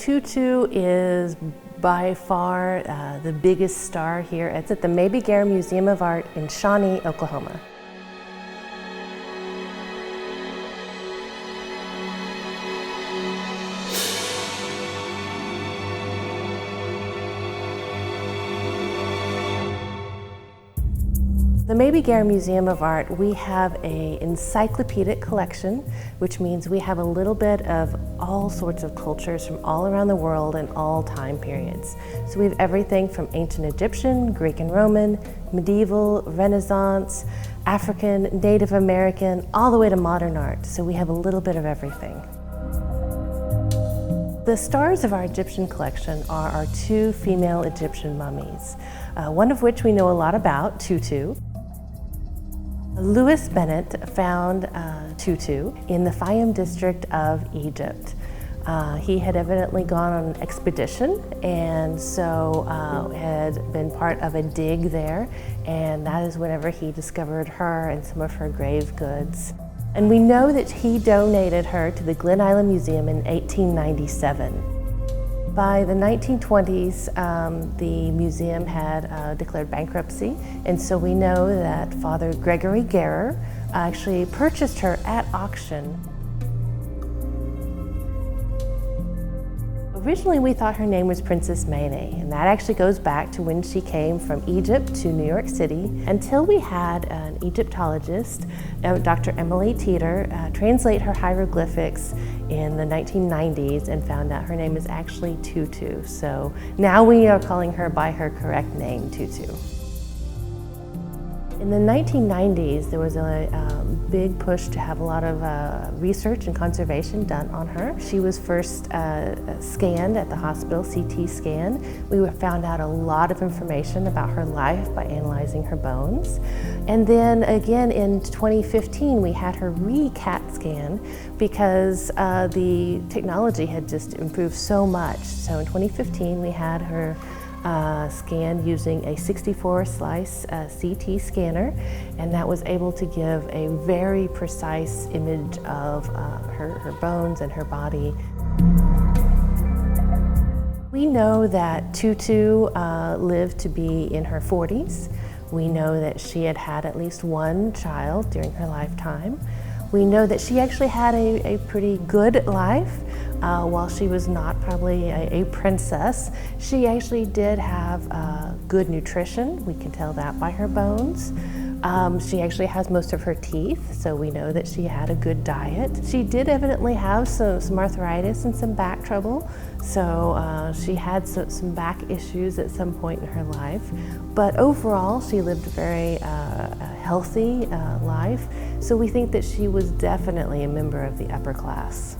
Tutu is by far the biggest star here. It's at the Moomy'ah Museum of Art in Shawnee, Oklahoma. The Moomy'ah Museum of Art, we have an encyclopedic collection, which means we have a little bit of all sorts of cultures from all around the world and all time periods. So we have everything from ancient Egyptian, Greek and Roman, medieval, Renaissance, African, Native American, all the way to modern art. So we have a little bit of everything. The stars of our Egyptian collection are our two female Egyptian mummies, one of which we know a lot about, Tutu. Louis Bennett found Tutu in the Fayum district of Egypt. He had evidently gone on an expedition and so had been part of a dig there, and that is whenever he discovered her and some of her grave goods. And we know that he donated her to the Glen Island Museum in 1897. By the 1920s, the museum had declared bankruptcy, and so we know that Father Gregory Guerrer actually purchased her at auction. Originally, we thought her name was Princess Mene, and that actually goes back to when she came from Egypt to New York City, until we had an Egyptologist, Dr. Emily Teeter, translate her hieroglyphics in the 1990s and found out her name is actually Tutu. So now we are calling her by her correct name, Tutu. In the 1990s, there was a big push to have a lot of research and conservation done on her. She was first scanned at the hospital, CT scan. We found out a lot of information about her life by analyzing her bones. And then again in 2015, we had her re-CAT scan because the technology had just improved so much. So in 2015, we had her scanned using a 64-slice CT scanner, and that was able to give a very precise image of her bones and her body. We know that Tutu lived to be in her 40s. We know that she had had at least one child during her lifetime. We know that she actually had a pretty good life. While she was not probably a princess, she actually did have good nutrition. We can tell that by her bones. She actually has most of her teeth, so we know that she had a good diet. She did evidently have some arthritis and some back trouble, so she had some back issues at some point in her life. But overall, she lived a very healthy life, so we think that she was definitely a member of the upper class.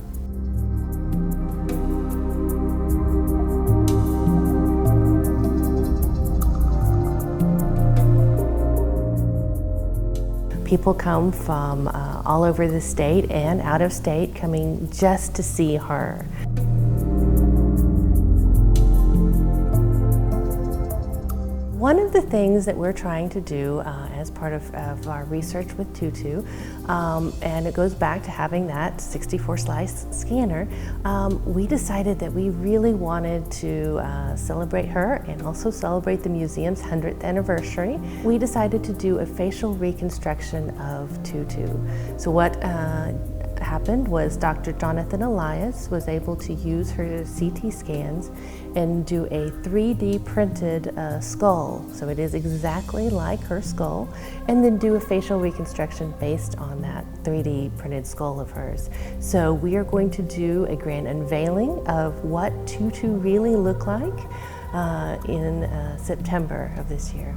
People come from all over the state and out of state coming just to see her. One of the things that we're trying to do as part of our research with Tutu, and it goes back to having that 64-slice scanner, we decided that we really wanted to celebrate her and also celebrate the museum's 100th anniversary. We decided to do a facial reconstruction of Tutu. So what happened was Dr. Jonathan Elias was able to use her CT scans and do a 3D printed skull. So it is exactly like her skull, and then do a facial reconstruction based on that 3D printed skull of hers. So we are going to do a grand unveiling of what Tutu really looked like in September of this year.